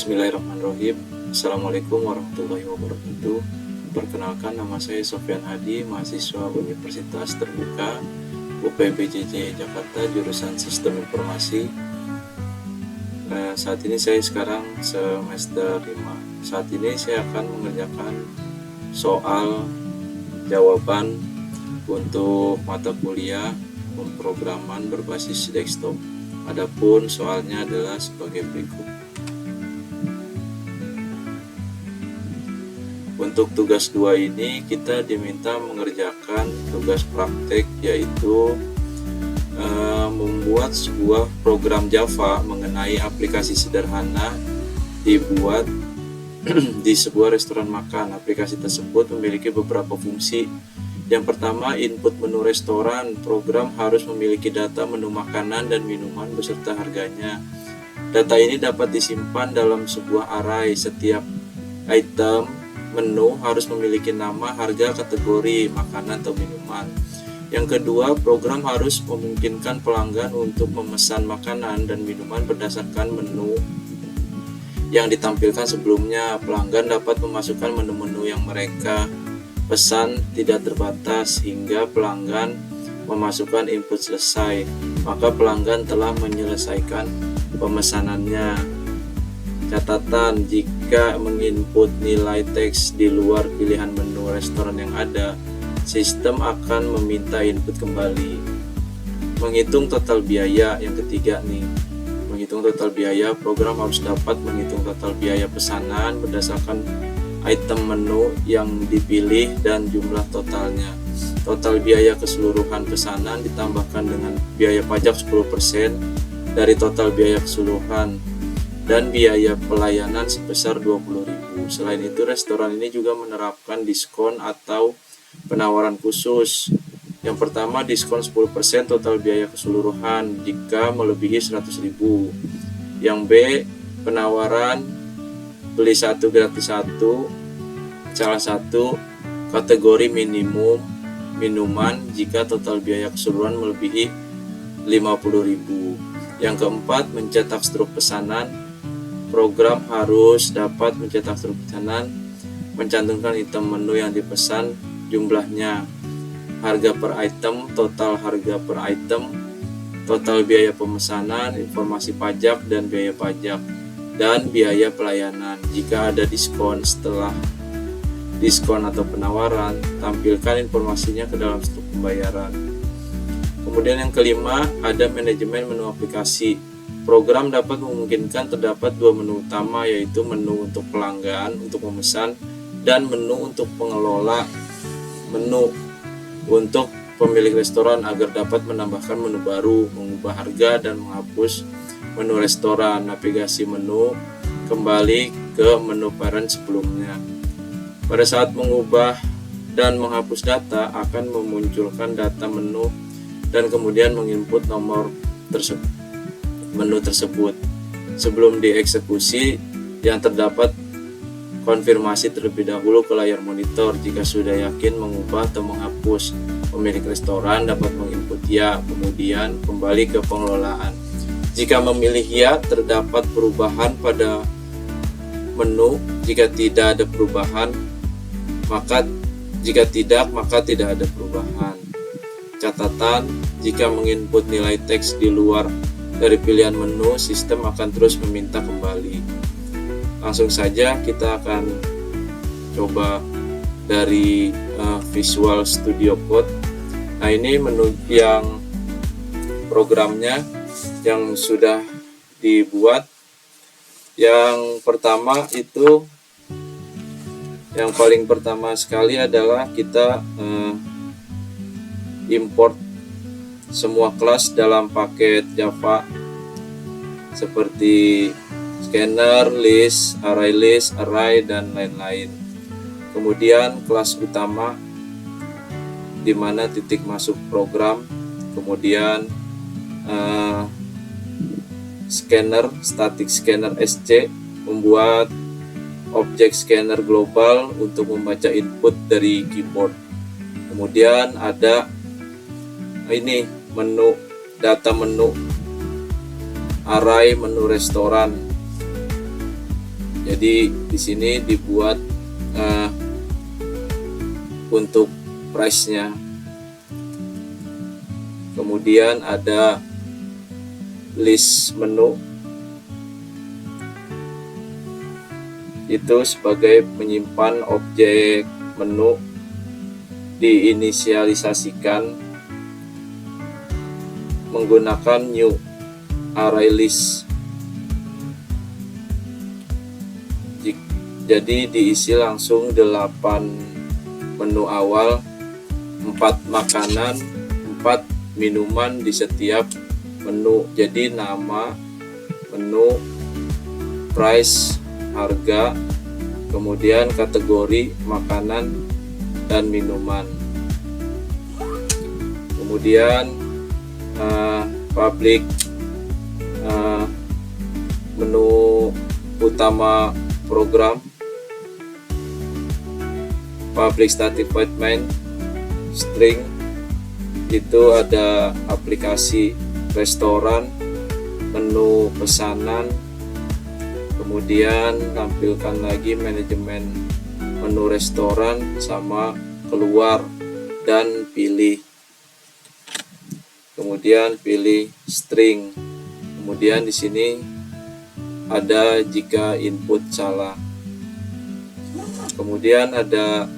Bismillahirrahmanirrahim. Assalamualaikum warahmatullahi wabarakatuh. Perkenalkan, nama saya Sofyan Hadi, mahasiswa Universitas Terbuka UPBJJ Jakarta, jurusan Sistem Informasi. Saat ini saya sekarang semester 5. Saat ini saya akan mengerjakan soal jawaban untuk mata kuliah pemrograman berbasis desktop. Adapun soalnya adalah sebagai berikut. Untuk tugas 2 ini kita diminta mengerjakan tugas praktek, yaitu membuat sebuah program Java mengenai aplikasi sederhana dibuat di sebuah restoran makan. Aplikasi tersebut memiliki beberapa fungsi. Yang pertama, input menu restoran. Program harus memiliki data menu makanan dan minuman beserta harganya. Data ini dapat disimpan dalam sebuah array. Setiap item menu harus memiliki nama, harga, kategori makanan atau minuman. Yang kedua, program harus memungkinkan pelanggan untuk memesan makanan dan minuman berdasarkan menu yang ditampilkan sebelumnya. Pelanggan dapat memasukkan menu-menu yang mereka pesan tidak terbatas hingga pelanggan memasukkan input selesai, maka pelanggan telah menyelesaikan pemesanannya. Catatan, jika menginput nilai teks di luar pilihan menu restoran yang ada, sistem akan meminta input kembali. Menghitung total biaya. Yang ketiga nih, menghitung total biaya. Program harus dapat menghitung total biaya pesanan berdasarkan item menu yang dipilih dan jumlah totalnya. Total biaya keseluruhan pesanan ditambahkan dengan biaya pajak 10% dari total biaya keseluruhan dan biaya pelayanan sebesar 20.000. Selain itu, restoran ini juga menerapkan diskon atau penawaran khusus. Yang pertama, diskon 10% total biaya keseluruhan jika melebihi 100.000. Yang B, penawaran beli 1 gratis 1 salah satu kategori minimum minuman jika total biaya keseluruhan melebihi 50.000. Yang keempat, mencetak struk pesanan. Program harus dapat mencetak struk pesanan, mencantumkan item menu yang dipesan, jumlahnya, harga per item, total harga per item, total biaya pemesanan, informasi pajak dan biaya pajak, dan biaya pelayanan. Jika ada diskon, setelah diskon atau penawaran, tampilkan informasinya ke dalam struk pembayaran. Kemudian yang kelima, ada manajemen menu aplikasi. Program dapat memungkinkan terdapat 2 menu utama, yaitu menu untuk pelanggan untuk memesan dan menu untuk pengelola menu untuk pemilik restoran agar dapat menambahkan menu baru, mengubah harga, dan menghapus menu restoran. Navigasi menu kembali ke menu parent sebelumnya. Pada saat mengubah dan menghapus data, akan memunculkan data menu dan kemudian menginput nomor menu tersebut. Sebelum dieksekusi, yang terdapat konfirmasi terlebih dahulu ke layar monitor. Jika sudah yakin mengubah atau menghapus, pemilik restoran dapat menginput ya, kemudian kembali ke pengelolaan. Jika memilih ya, terdapat perubahan pada menu. Jika tidak ada perubahan, maka tidak ada perubahan. Catatan, jika menginput nilai teks di luar dari pilihan menu, sistem akan terus meminta kembali. Langsung saja kita akan coba dari Visual Studio Code. Nah, ini menu yang programnya yang sudah dibuat. Yang pertama itu, yang paling pertama sekali adalah kita import semua kelas dalam paket Java seperti scanner, list, array, dan lain-lain. Kemudian kelas utama di mana titik masuk program, kemudian scanner, static scanner SC, membuat objek scanner global untuk membaca input dari keyboard. Kemudian ada ini menu, data menu, array menu restoran. Jadi di sini dibuat untuk price-nya. Kemudian ada list menu, itu sebagai menyimpan objek menu diinisialisasikan menggunakan new array list. Jadi diisi langsung 8 menu awal, 4 makanan, 4 minuman di setiap menu. Jadi nama, menu, price, harga, kemudian kategori makanan dan minuman. Kemudian public menu utama program, public static void main string, itu ada aplikasi restoran, menu pesanan, kemudian tampilkan lagi manajemen menu restoran sama keluar dan pilih, kemudian pilih string. Kemudian di sini ada jika input salah. Kemudian ada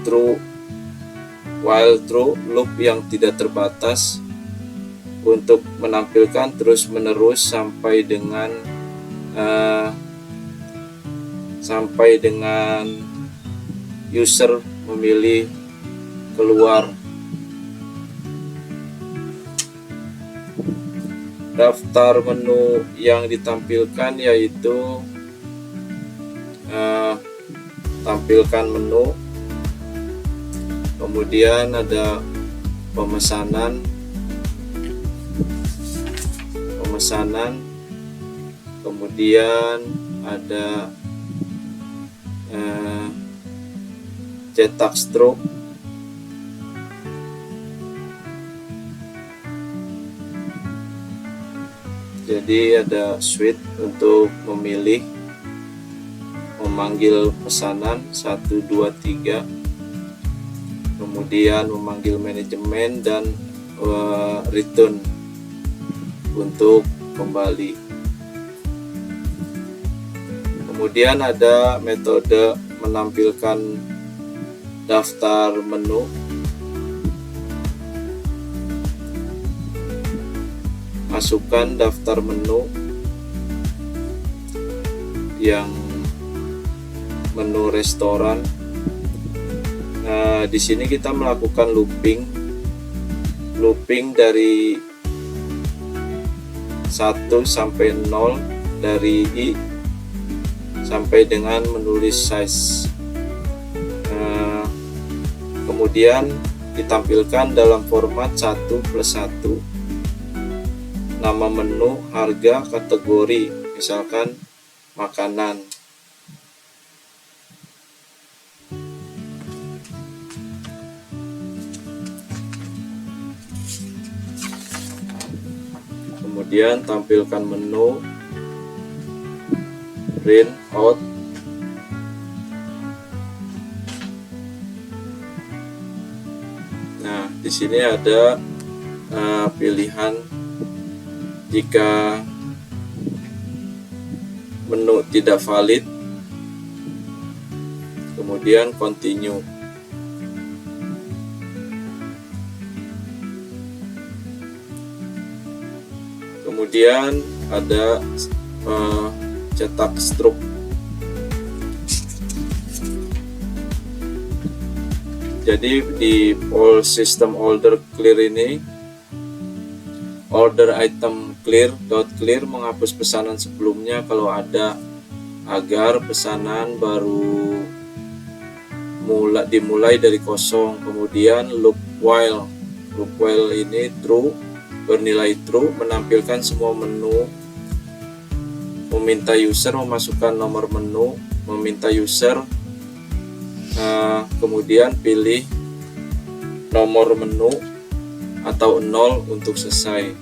true, while true, loop yang tidak terbatas untuk menampilkan terus menerus sampai dengan user memilih keluar. Daftar menu yang ditampilkan yaitu tampilkan menu, kemudian ada pemesanan, kemudian ada cetak stroke, jadi ada switch untuk memilih, memanggil pesanan 1, 2, 3, kemudian memanggil manajemen dan return untuk kembali. Kemudian ada metode menampilkan daftar menu, masukkan daftar menu yang menu restoran. Di sini kita melakukan looping dari 1 sampai 0, dari I sampai dengan menulis size. Kemudian ditampilkan dalam format 1+1, nama menu, harga, kategori, misalkan makanan. Kemudian tampilkan menu, print out, nah di sini ada pilihan jika menu tidak valid, kemudian continue. Kemudian ada cetak stroke. Jadi di all system order clear ini, order item clear menghapus pesanan sebelumnya kalau ada, agar pesanan baru dimulai dari kosong. Kemudian loop while ini true, bernilai true, menampilkan semua menu, meminta user memasukkan nomor menu, meminta user kemudian pilih nomor menu atau 0 untuk selesai.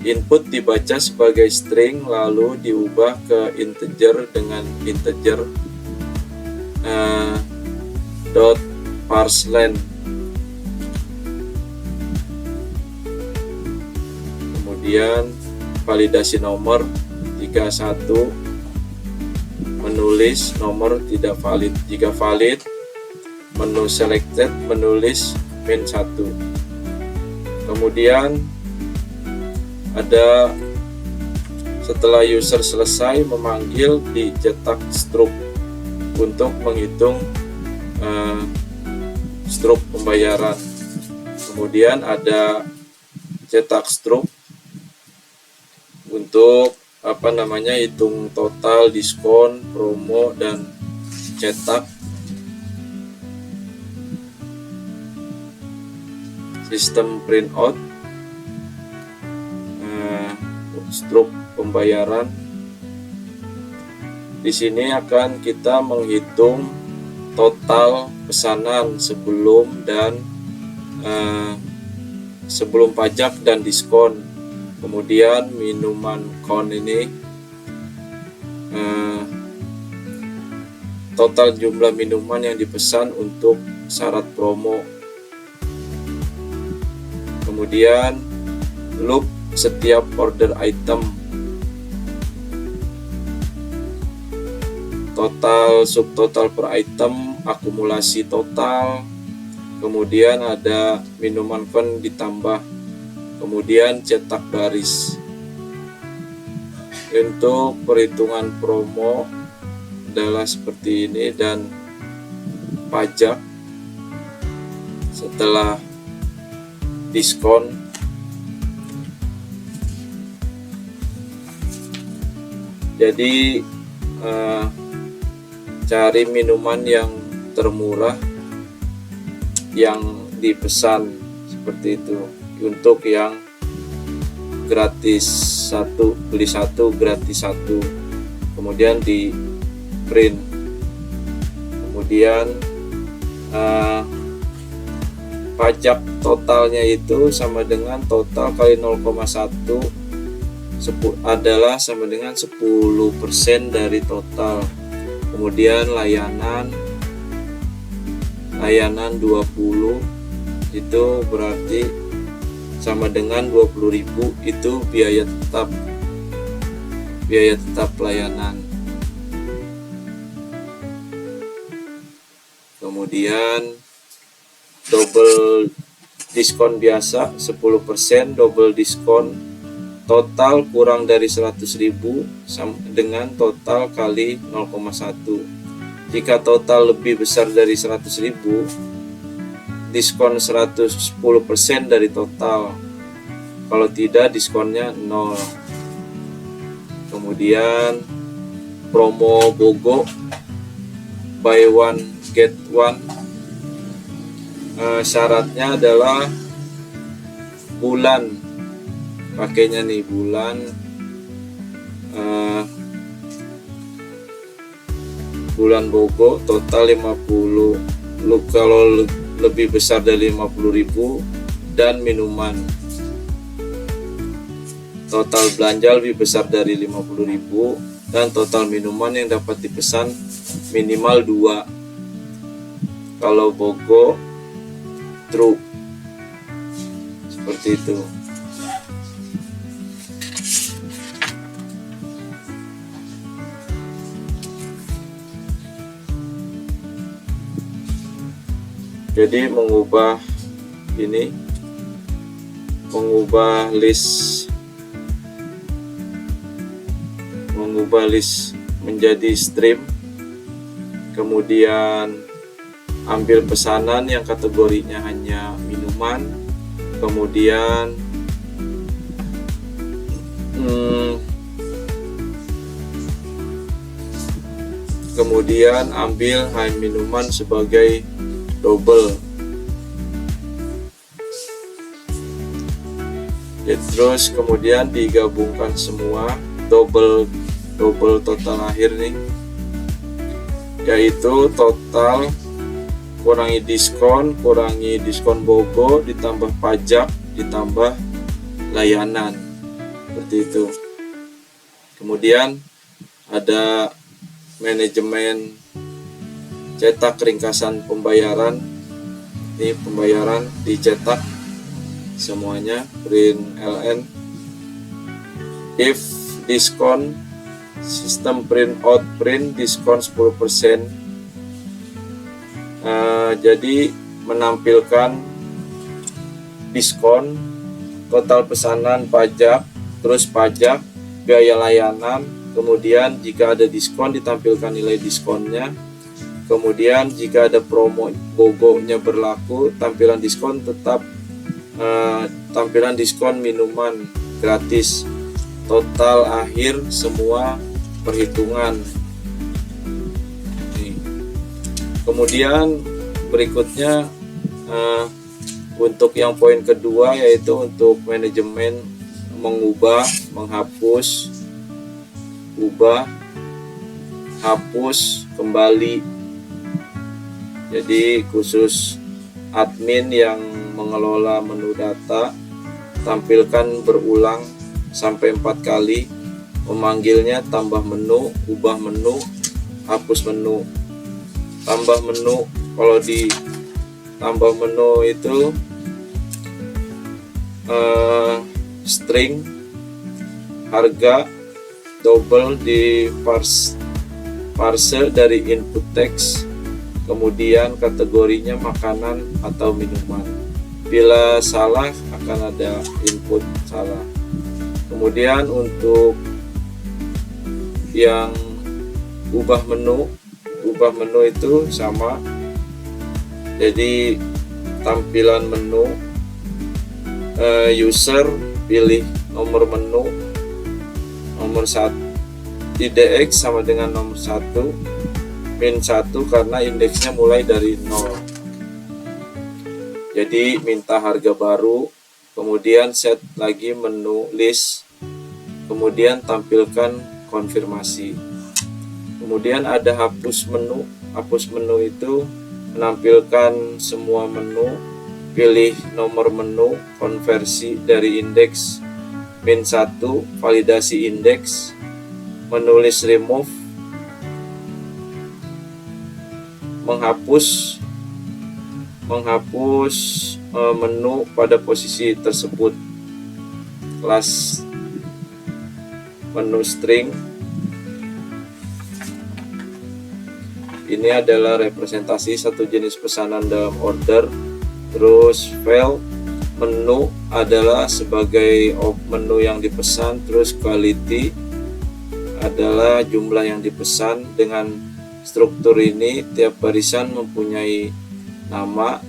Input dibaca sebagai string lalu diubah ke integer dengan integer dot parseLength. Kemudian validasi nomor, jika 1 menulis nomor tidak valid, jika valid menu selected menulis -1. Kemudian ada setelah user selesai memanggil, dicetak struct untuk menghitung struct pembayaran. Kemudian ada cetak struct untuk hitung total, diskon, promo, dan cetak. Sistem printout, struct pembayaran. Di sini akan kita menghitung total pesanan sebelum pajak dan diskon. Kemudian minuman count ini total jumlah minuman yang dipesan untuk syarat promo. Kemudian loop setiap order item, total, subtotal per item, akumulasi total. Kemudian ada minuman count ditambah, kemudian cetak baris. Untuk perhitungan promo adalah seperti ini, dan pajak setelah diskon. Jadi cari minuman yang termurah yang dipesan seperti itu. Untuk yang gratis 1, beli 1 gratis 1, kemudian di print. Kemudian pajak totalnya itu sama dengan total kali 0,1 adalah sama dengan 10% dari total. Kemudian layanan 20 itu berarti sama dengan 20.000, itu biaya tetap layanan. Kemudian double diskon biasa 10%, double diskon total kurang dari 100.000 sama dengan total kali 0,1. Jika total lebih besar dari 100.000, diskon 110% dari total. Kalau tidak, diskonnya 0. Kemudian promo BOGO, buy one get one, syaratnya adalah bulan, pakainya nih bulan BOGO total 50, kalau lebih besar dari 50.000, dan minuman total belanja lebih besar dari 50.000, dan total minuman yang dapat dipesan minimal 2. Kalau BOGO true, seperti itu. Jadi mengubah list menjadi stream, kemudian ambil pesanan yang kategorinya hanya minuman, kemudian ambil high minuman sebagai double. Terus kemudian digabungkan semua, double total akhir nih, yaitu total kurangi diskon BOGO ditambah pajak ditambah layanan. seperti itu. Kemudian ada manajemen cetak ringkasan pembayaran. Ini pembayaran dicetak semuanya, print LN. If diskon, sistem print out print diskon 10%. Jadi menampilkan diskon, total pesanan, pajak, terus pajak, biaya layanan, kemudian jika ada diskon ditampilkan nilai diskonnya, kemudian jika ada promo BOGO-nya berlaku, tampilan diskon tetap tampilan diskon minuman gratis, total akhir semua perhitungan. Kemudian berikutnya untuk yang poin kedua, yaitu untuk manajemen mengubah, menghapus, ubah, hapus, kembali. Jadi khusus admin yang mengelola menu data, tampilkan berulang sampai 4 kali, memanggilnya tambah menu, ubah menu, hapus menu. Tambah menu, kalau di tambah menu itu string, harga, double di parse dari input text, kemudian kategorinya makanan atau minuman. Bila salah akan ada input salah. Kemudian untuk yang ubah menu itu sama. Jadi tampilan menu, user pilih nomor menu, nomor 1 IDX sama dengan nomor 1, min 1 karena indeksnya mulai dari 0. Jadi minta harga baru, kemudian set lagi menu list, kemudian tampilkan konfirmasi. Kemudian ada hapus menu. Hapus menu itu menampilkan semua menu, pilih nomor menu, konversi dari indeks min 1, validasi indeks, menulis remove, menghapus menu pada posisi tersebut. Kelas menu string ini adalah representasi satu jenis pesanan dalam order. Terus file menu adalah sebagai menu yang dipesan. Terus quality adalah jumlah yang dipesan. Dengan struktur ini tiap barisan mempunyai nama,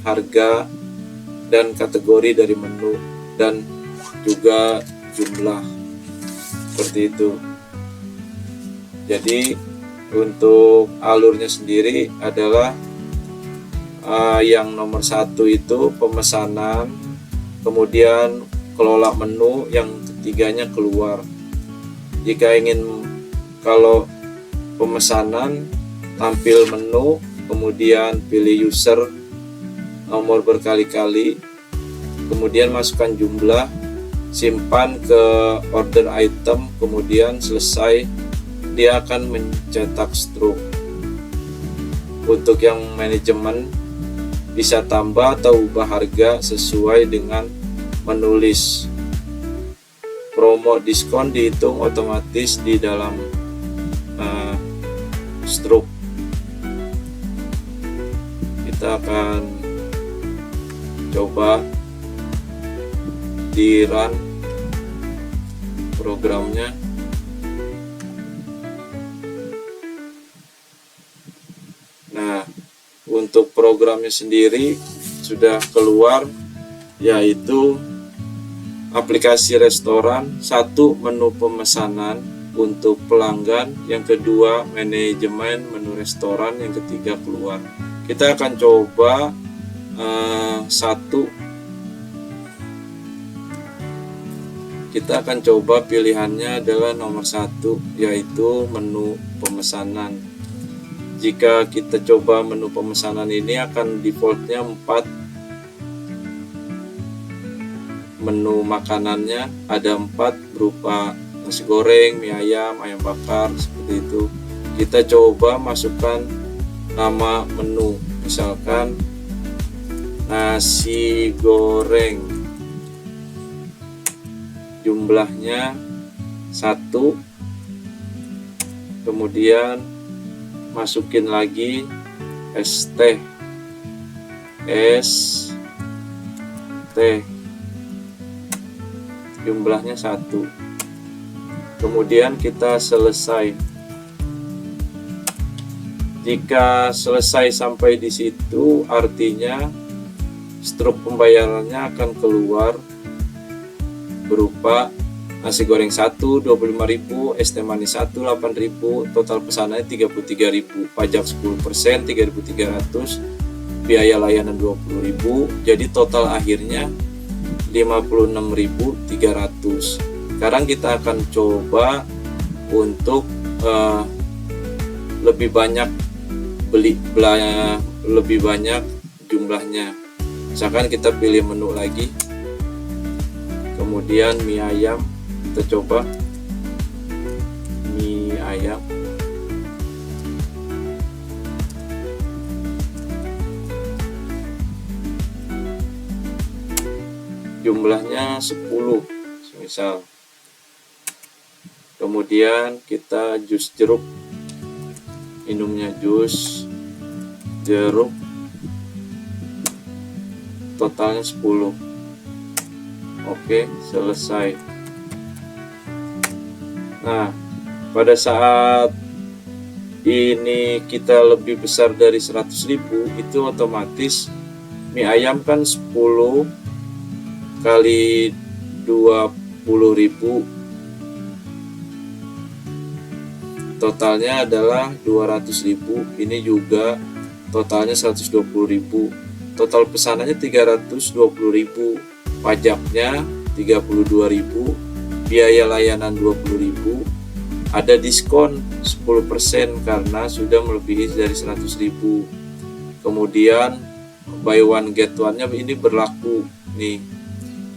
harga, dan kategori dari menu, dan juga jumlah, seperti itu. Jadi untuk alurnya sendiri adalah yang nomor 1 itu pemesanan, kemudian kelola menu, yang ketiganya keluar. Jika ingin, kalau pemesanan, tampil menu, kemudian pilih user nomor berkali-kali, kemudian masukkan jumlah, simpan ke order item, kemudian selesai, dia akan mencetak struk. Untuk yang manajemen bisa tambah atau ubah harga sesuai dengan menulis. Promo diskon dihitung otomatis di dalam struk. Kita akan coba di run programnya. Nah, untuk programnya sendiri sudah keluar, yaitu aplikasi restoran. 1, menu pemesanan untuk pelanggan, yang kedua manajemen menu restoran, yang ketiga keluar. Kita akan coba kita akan coba pilihannya adalah nomor 1, yaitu menu pemesanan. Jika kita coba menu pemesanan ini akan defaultnya 4 menu makanannya ada 4 berupa nasi goreng, mie ayam, ayam bakar, seperti itu. Kita coba masukkan nama menu, misalkan nasi goreng, jumlahnya 1, kemudian masukin lagi es teh, jumlahnya 1. Kemudian kita selesai. Jika selesai sampai di situ, artinya struk pembayarannya akan keluar berupa nasi goreng 1 25.000, es teh manis 1 8.000, total pesanannya 33.000, pajak 10% 3.300, biaya layanan 20.000, jadi total akhirnya 56.300. Sekarang kita akan coba untuk lebih banyak lebih banyak jumlahnya. Misalkan kita pilih menu lagi, kemudian mie ayam, kita coba mie ayam, jumlahnya 10 misal. Kemudian kita jus jeruk, minumnya jus jeruk, totalnya 10. Oke, selesai. Nah, pada saat ini kita lebih besar dari 100.000, itu otomatis mie ayam kan 10 kali 20.000, totalnya adalah 200.000. Ini juga totalnya 120.000. Total pesanannya 320.000, pajaknya 32.000, biaya layanan 20.000, ada diskon 10% karena sudah melebihi dari 100.000. Kemudian buy one get one-nya ini berlaku nih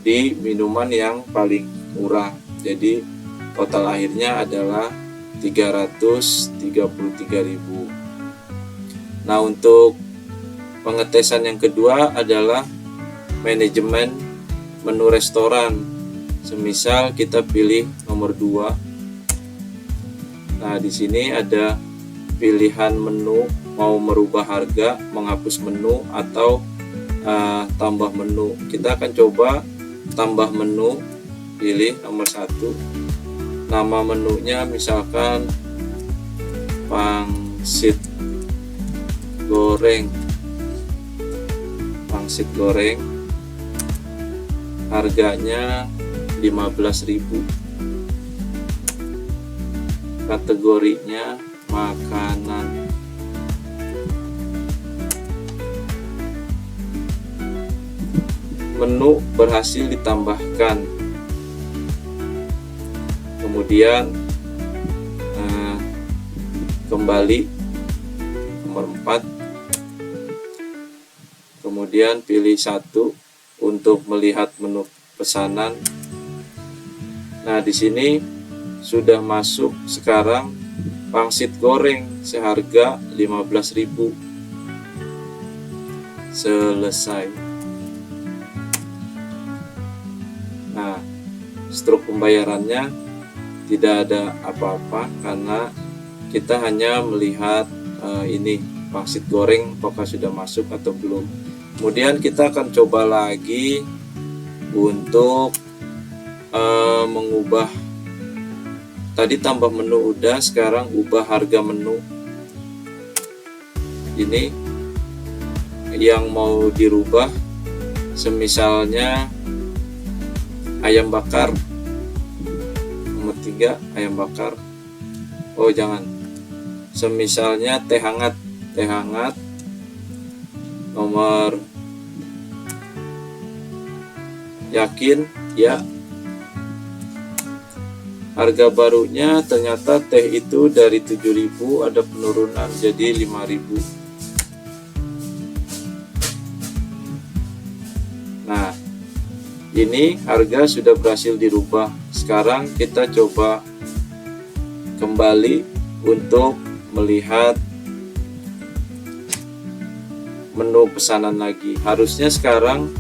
di minuman yang paling murah. Jadi total akhirnya adalah 333.000. Nah, untuk pengetesan yang kedua adalah manajemen menu restoran. Semisal kita pilih nomor 2. Nah, di sini ada pilihan menu, mau merubah harga, menghapus menu, atau tambah menu. Kita akan coba tambah menu, pilih nomor 1. Nama menunya misalkan pangsit goreng, harganya 15.000, kategorinya makanan, menu berhasil ditambahkan. Kemudian kembali nomor 4, kemudian pilih 1 untuk melihat menu pesanan. Nah, di sini sudah masuk sekarang pangsit goreng seharga 15.000. Selesai. Nah, struk pembayarannya tidak ada apa-apa karena kita hanya melihat ini pangsit goreng apakah sudah masuk atau belum. Kemudian kita akan coba lagi untuk mengubah, tadi tambah menu udah, sekarang ubah harga menu. Ini yang mau dirubah, semisalnya ayam bakar nomor 3, ayam bakar, oh jangan, semisalnya teh hangat nomor, yakin ya. Harga barunya ternyata teh itu dari 7.000 ada penurunan jadi 5.000. Nah, Ini harga sudah berhasil dirubah. Sekarang kita coba kembali untuk melihat menu pesanan lagi. Harusnya sekarang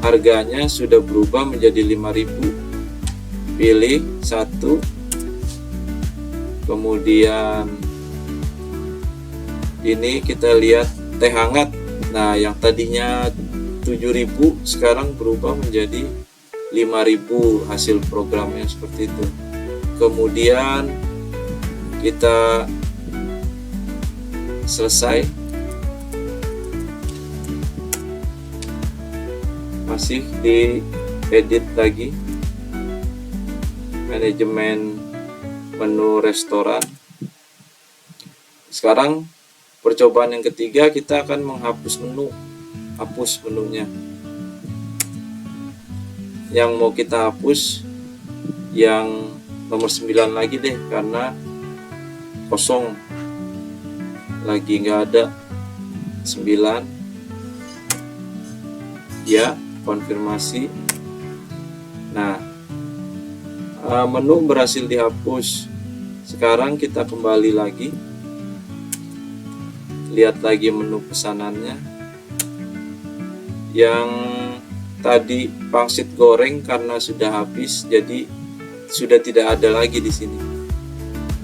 harganya sudah berubah menjadi 5.000. Pilih satu, kemudian ini kita lihat teh hangat. Nah, yang tadinya 7.000 sekarang berubah menjadi 5.000 hasil programnya seperti itu. Kemudian kita selesai, masih di edit lagi, manajemen menu restoran. Sekarang percobaan yang ketiga, kita akan menghapus menu, hapus menunya. Yang mau kita hapus yang nomor 9 lagi deh, karena kosong lagi, nggak ada 9 ya. Konfirmasi. Nah, menu berhasil dihapus. Sekarang kita kembali lagi, lihat lagi menu pesanannya. Yang tadi pangsit goreng karena sudah habis, jadi sudah tidak ada lagi di sini.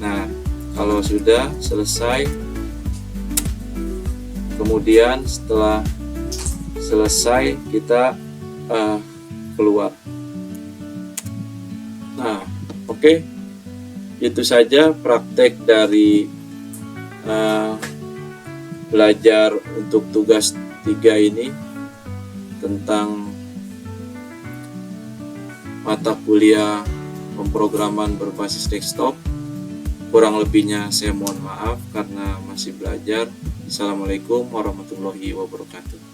Nah, kalau sudah selesai, kemudian setelah selesai kita keluar. Nah, oke. Itu saja praktek dari belajar untuk tugas 3 ini tentang mata kuliah pemrograman berbasis desktop. Kurang lebihnya saya mohon maaf karena masih belajar. Assalamualaikum warahmatullahi wabarakatuh.